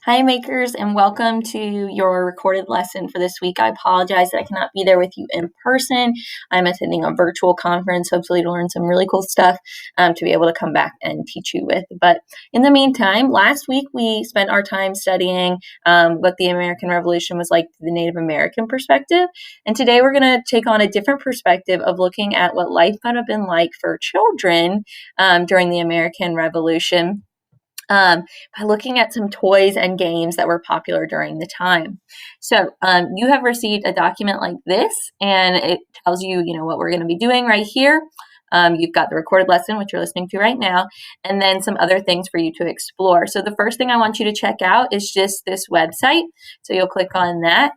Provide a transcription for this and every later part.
Hi, makers, and welcome to your recorded lesson for this week. I apologize that I cannot be there with you in person. I'm attending a virtual conference, hopefully to learn some really cool stuff to be able to come back and teach you with. But in the meantime, last week we spent our time studying what the American Revolution was like through the Native American perspective. And today we're going to take on a different perspective of looking at what life might have been like for children during the American Revolution. By looking at some toys and games that were popular during the time. So you have received a document like this, and it tells you, what we're going to be doing right here. You've got the recorded lesson, which you're listening to right now, and then some other things for you to explore. So the first thing I want you to check out is just this website. So you'll click on that.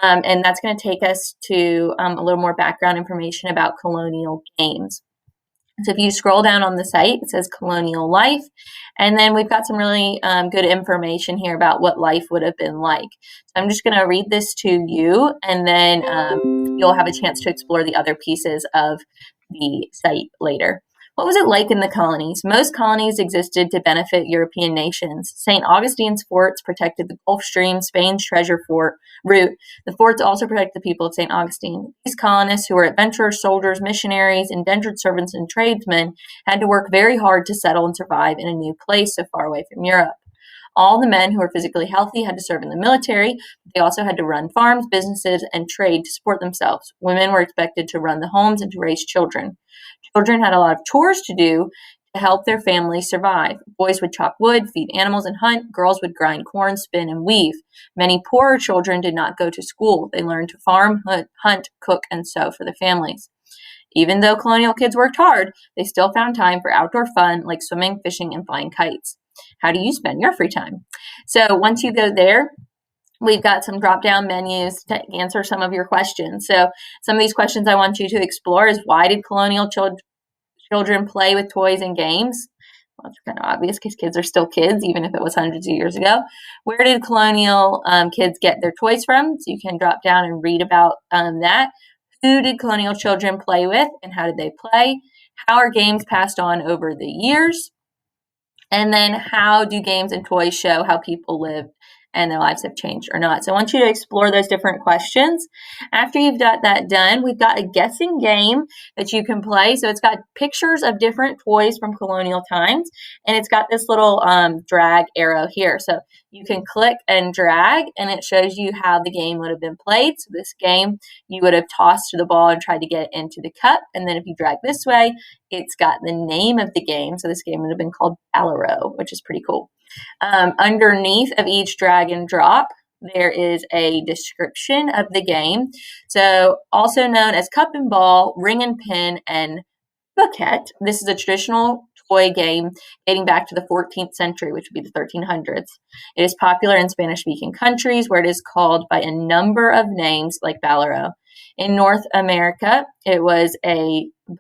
And that's going to take us to a little more background information about colonial games. So if you scroll down on the site, it says Colonial Life, and then we've got some really good information here about what life would have been like. So I'm just going to read this to you, and then you'll have a chance to explore the other pieces of the site later. What was it like in the colonies? Most colonies existed to benefit European nations. St. Augustine's forts protected the Gulf Stream, Spain's treasure route. The forts also protected the people of St. Augustine. These colonists, who were adventurers, soldiers, missionaries, indentured servants, and tradesmen, had to work very hard to settle and survive in a new place so far away from Europe. All the men who were physically healthy had to serve in the military, but they also had to run farms, businesses, and trade to support themselves. Women were expected to run the homes and to raise children. Children had a lot of chores to do to help their families survive. Boys would chop wood, feed animals, and hunt. Girls would grind corn, spin, and weave. Many poorer children did not go to school. They learned to farm, hunt, cook, and sew for their families. Even though colonial kids worked hard, they still found time for outdoor fun like swimming, fishing, and flying kites. How do you spend your free time? So once you go there, we've got some drop-down menus to answer some of your questions. So some of these questions I want you to explore is, why did colonial children play with toys and games? Well, it's kind of obvious because kids are still kids, even if it was hundreds of years ago. Where did colonial kids get their toys from? So you can drop down and read about that. Who did colonial children play with, and how did they play? How are games passed on over the years? And then how do games and toys show how people live and their lives have changed or not? So I want you to explore those different questions. After you've got that done, we've got a guessing game that you can play. So it's got pictures of different toys from colonial times, and it's got this little drag arrow here. So you can click and drag, and it shows you how the game would have been played. So this game, you would have tossed the ball and tried to get it into the cup. And then if you drag this way, it's got the name of the game. So this game would have been called Ballero, which is pretty cool. Underneath of each drag and drop, there is a description of the game. So also known as cup and ball, ring and pin, and bouquet. This is a traditional toy game dating back to the 14th century, which would be the 1300s. It is popular in Spanish-speaking countries where it is called by a number of names like Ballero. In North America, it was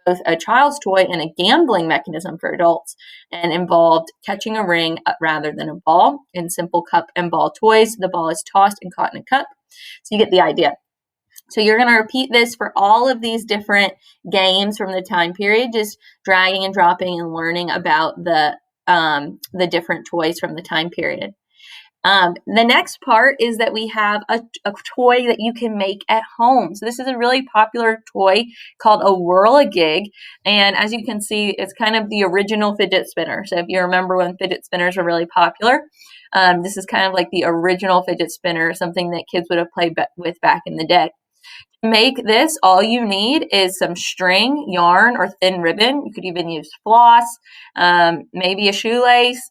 both a child's toy and a gambling mechanism for adults, and involved catching a ring rather than a ball. In simple cup and ball toys, the ball is tossed and caught in a cup. So you get the idea. So you're going to repeat this for all of these different games from the time period, just dragging and dropping and learning about the different toys from the time period. The next part is that we have a toy that you can make at home. So this is a really popular toy called a Whirl-A-Gig. And as you can see, it's kind of the original fidget spinner. So if you remember when fidget spinners were really popular, this is kind of like the original fidget spinner, something that kids would have played with back in the day. To make this, all you need is some string, yarn, or thin ribbon. You could even use floss, maybe a shoelace.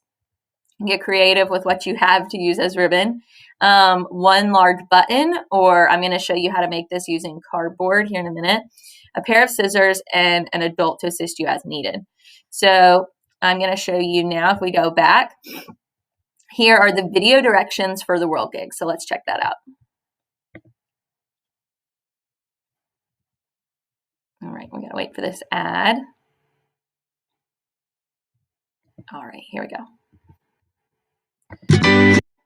Get creative with what you have to use as ribbon. One large button, or I'm going to show you how to make this using cardboard here in a minute. A pair of scissors, and an adult to assist you as needed. So I'm going to show you now. If we go back, here are the video directions for the Whirl-Gig. So let's check that out. All right, we got to wait for this ad. All right, here we go.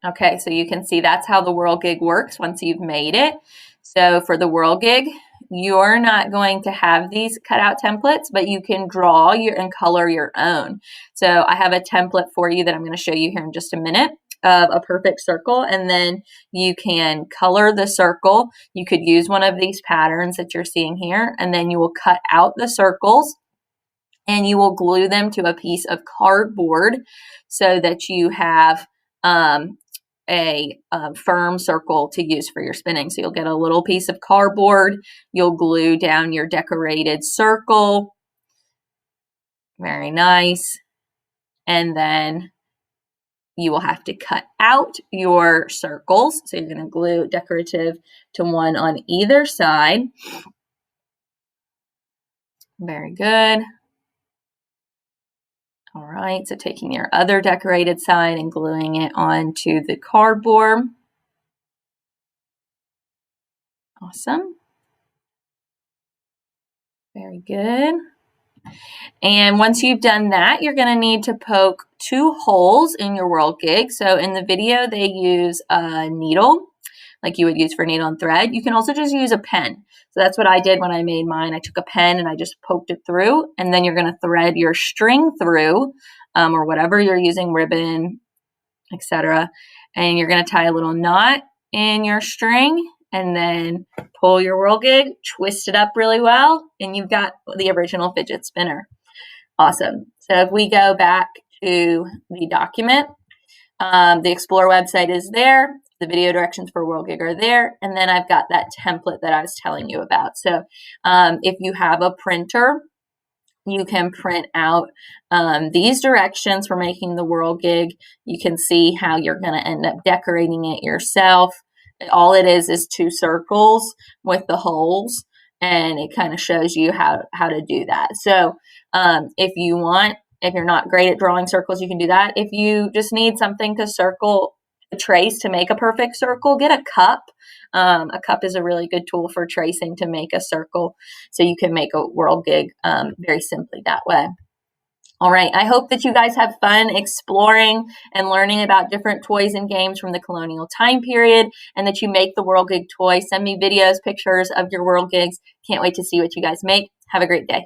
Okay, so you can see that's how the Whirl-Gig works once you've made it. So for the Whirl-Gig, you're not going to have these cutout templates, but you can draw and color your own. So I have a template for you that I'm going to show you here in just a minute of a perfect circle, and then you can color the circle. You could use one of these patterns that you're seeing here, and then you will cut out the circles and you will glue them to a piece of cardboard so that you have a firm circle to use for your spinning. So you'll get a little piece of cardboard, you'll glue down your decorated circle. Very nice. And then you will have to cut out your circles. So you're going to glue decorative to one on either side. Very good. All right, so taking your other decorated side and gluing it onto the cardboard. Awesome. Very good. And once you've done that, you're going to need to poke 2 holes in your world gig. So in the video, they use a needle, like you would use for needle and thread. You can also just use a pen. So that's what I did when I made mine. I took a pen and I just poked it through, and then you're going to thread your string through, or whatever you're using, ribbon, etc. And you're going to tie a little knot in your string, and then pull your whirl gig, twist it up really well, and you've got the original fidget spinner. Awesome. So if we go back to the document, the Explore website is there. The video directions for whirl gig are there. And then I've got that template that I was telling you about. So if you have a printer, you can print out these directions for making the whirl gig. You can see how you're going to end up decorating it yourself. All it is 2 circles with the holes, and it kind of shows you how to do that. So if you're not great at drawing circles, you can do that. If you just need something to circle, trace to make a perfect circle, get a cup. A cup is a really good tool for tracing to make a circle, so you can make a whirl gig very simply that way. All right, I hope that you guys have fun exploring and learning about different toys and games from the colonial time period, and that you make the whirl gig toy. Send me videos, pictures of your whirl gigs. Can't wait to see what you guys make. Have a great day.